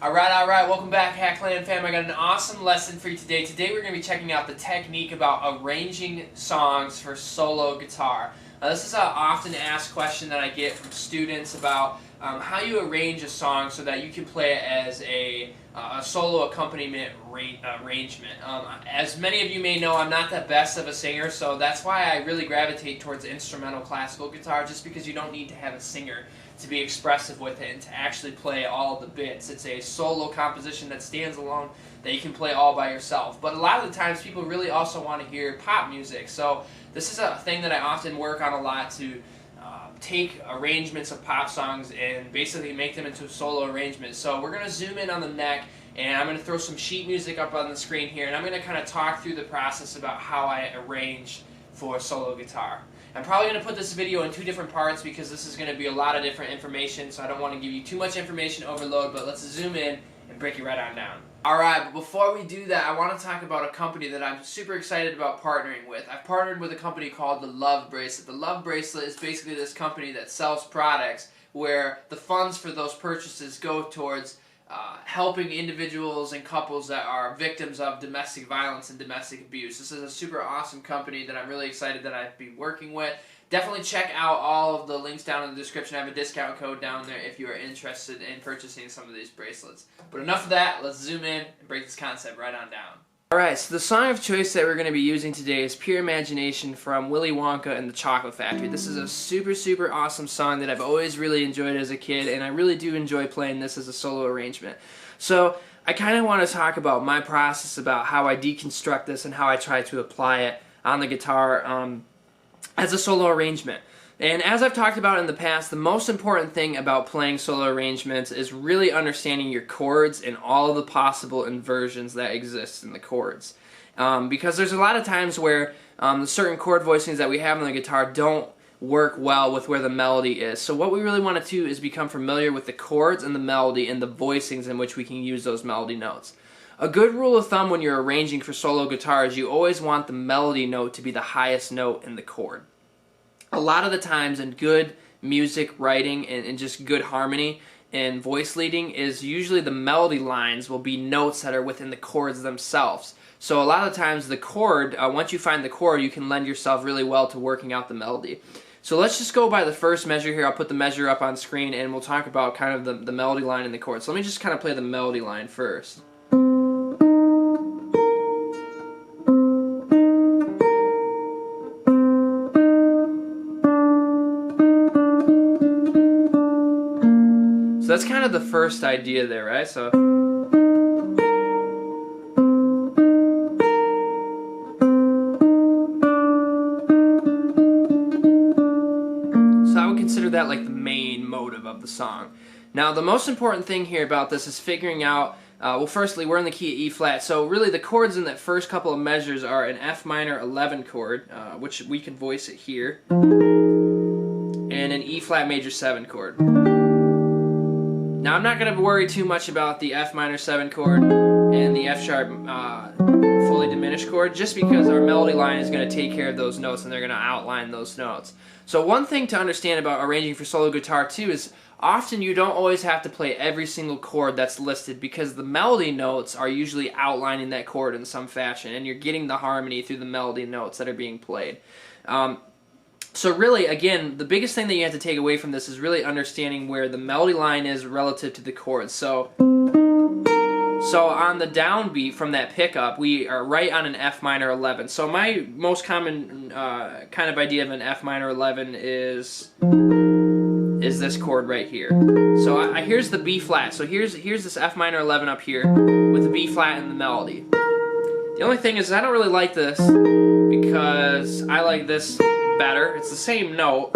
Alright, welcome back, Hatt Clan fam. I got an awesome lesson for you today. Today we're going to be checking out the technique about arranging songs for solo guitar. This is an often asked question that I get from students about how you arrange a song so that you can play it as a solo accompaniment arrangement. As many of you may know, I'm not the best of a singer, so that's why I really gravitate towards instrumental classical guitar, just because you don't need to have a singer to be expressive with it and to actually play all of the bits. It's a solo composition that stands alone that you can play all by yourself. But a lot of the times people really also want to hear pop music, so this is a thing that I often work on a lot, to take arrangements of pop songs and basically make them into a solo arrangement. So we're going to zoom in on the neck, and I'm going to throw some sheet music up on the screen here, and I'm going to kind of talk through the process about how I arrange for solo guitar. I'm probably going to put this video in two different parts because this is going to be a lot of different information, so I don't want to give you too much information overload, but let's zoom in and break it right on down. Alright, but before we do that, I want to talk about a company that I'm super excited about partnering with. I've partnered with a company called the Love Braclet. The Love Braclet is basically this company that sells products where the funds for those purchases go towards helping individuals and couples that are victims of domestic violence and domestic abuse. This is a super awesome company that I'm really excited that I've been working with. Definitely check out all of the links down in the description. I have a discount code down there if you are interested in purchasing some of these bracelets. But enough of that, let's zoom in and break this concept right on down. Alright, so the song of choice that we're going to be using today is Pure Imagination from Willy Wonka and the Chocolate Factory. This is a super awesome song that I've always really enjoyed as a kid, and I really do enjoy playing this as a solo arrangement. So I kind of want to talk about my process about how I deconstruct this and how I try to apply it on the guitar as a solo arrangement. And as I've talked about in the past, the most important thing about playing solo arrangements is really understanding your chords and all of the possible inversions that exist in the chords. Because there's a lot of times where the certain chord voicings that we have on the guitar don't work well with where the melody is. So what we really want to do is become familiar with the chords and the melody and the voicings in which we can use those melody notes. A good rule of thumb when you're arranging for solo guitar is you always want the melody note to be the highest note in the chord. A lot of the times in good music writing and just good harmony and voice leading is usually the melody lines will be notes that are within the chords themselves. So a lot of times the chord, once you find the chord, you can lend yourself really well to working out the melody. So let's just go by the first measure here. I'll put the measure up on screen and we'll talk about kind of the melody line in the chord. So let me just kind of play the melody line first. So that's kind of the first idea there, right? So I would consider that like the main motive of the song. Now the most important thing here about this is figuring out, well, firstly we're in the key of E flat, so really the chords in that first couple of measures are an F minor 11 chord, which we can voice it here, and an E flat major 7 chord. Now I'm not going to worry too much about the F minor 7 chord and the F sharp fully diminished chord, just because our melody line is going to take care of those notes and they're going to outline those notes. So one thing to understand about arranging for solo guitar too is often you don't always have to play every single chord that's listed, because the melody notes are usually outlining that chord in some fashion and you're getting the harmony through the melody notes that are being played. So really, again, the biggest thing that you have to take away from this is really understanding where the melody line is relative to the chords. So on the downbeat from that pickup, we are right on an F minor 11. So my most common kind of idea of an F minor 11 is this chord right here. So here's the B flat. So here's this F minor 11 up here with the B flat and the melody. The only thing is I don't really like this because I like this better. It's the same note.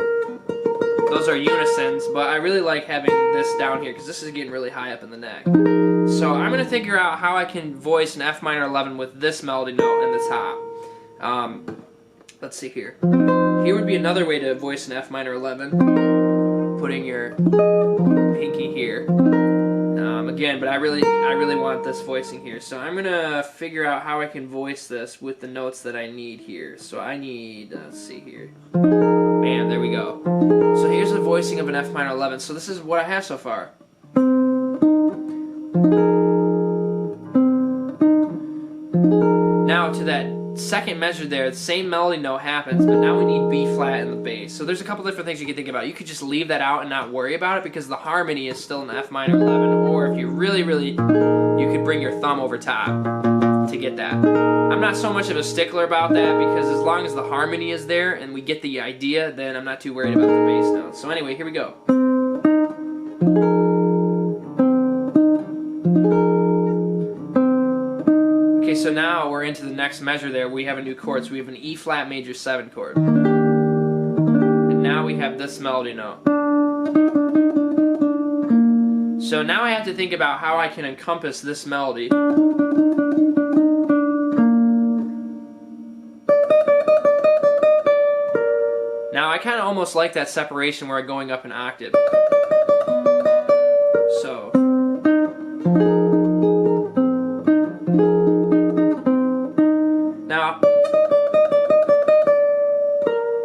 Those are unisons, but I really like having this down here because this is getting really high up in the neck. So I'm going to figure out how I can voice an F minor 11 with this melody note in the top. Let's see here. Here would be another way to voice an F minor 11. Putting your pinky here. Again, but I really want this voicing here, so I'm gonna figure out how I can voice this with the notes that I need here. So I need, let's see here, bam, there we go. So here's a voicing of an F minor 11. So this is what I have so far. out to that second measure there, the same melody note happens, but now we need B flat in the bass. So there's a couple different things you can think about. You could just leave that out and not worry about it because the harmony is still in F minor 11, or if you really, you could bring your thumb over top to get that. I'm not so much of a stickler about that because as long as the harmony is there and we get the idea, then I'm not too worried about the bass notes. So anyway, here we go. Okay, so now we're into the next measure there. We have a new chord, so we have an E flat major 7 chord. And now we have this melody note. So now I have to think about how I can encompass this melody. Now I kind of almost like that separation where I'm going up an octave. So.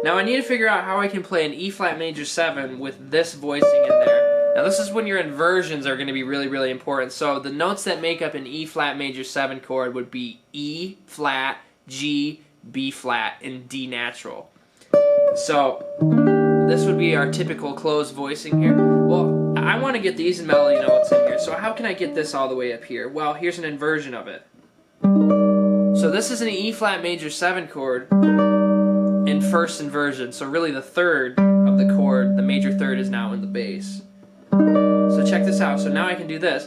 Now I need to figure out how I can play an E flat major 7 with this voicing in there. Now this is when your inversions are going to be really, really important. So the notes that make up an E flat major 7 chord would be E flat, G, B flat, and D natural. So this would be our typical closed voicing here. Well, I want to get these melody notes in here. So how can I get this all the way up here? Well, here's an inversion of it. So this is an E flat major 7 chord in first inversion, so really the third of the chord, the major third, is now in the bass. So check this out. So now I can do this.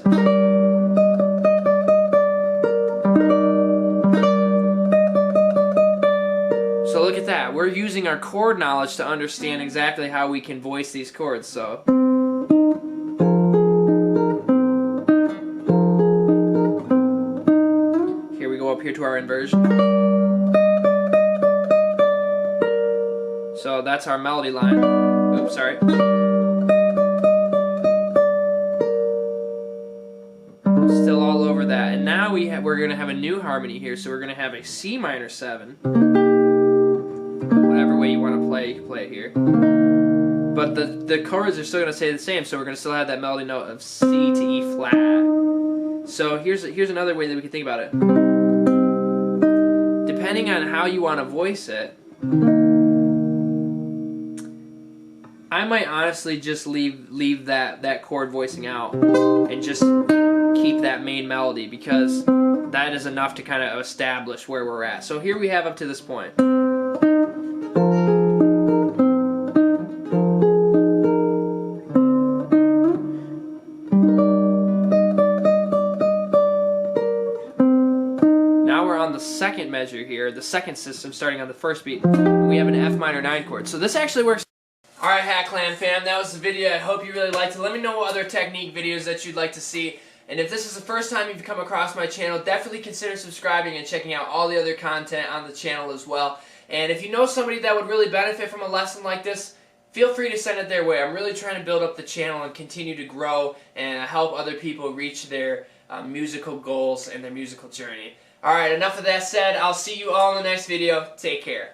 So look at that. We're using our chord knowledge to understand exactly how we can voice these chords. So here we go up here to our inversion. So that's our melody line. Oops, sorry. Still all over that. And now we're going to have a new harmony here. So we're going to have a C minor 7. Whatever way you want to play, you can play it here. But the chords are still going to stay the same. So we're going to still have that melody note of C to E flat. So here's another way that we can think about it. Depending on how you want to voice it, I might honestly just leave that chord voicing out and just keep that main melody because that is enough to kind of establish where we're at. So here we have up to this point. Now we're on the second measure here, the second system starting on the first beat. And we have an F minor 9 chord. So this actually works. Alright, Hatt Clan fam, that was the video. I hope you really liked it. Let me know what other technique videos that you'd like to see. And if this is the first time you've come across my channel, definitely consider subscribing and checking out all the other content on the channel as well. And if you know somebody that would really benefit from a lesson like this, feel free to send it their way. I'm really trying to build up the channel and continue to grow and help other people reach their musical goals and their musical journey. Alright, enough of that said. I'll see you all in the next video. Take care.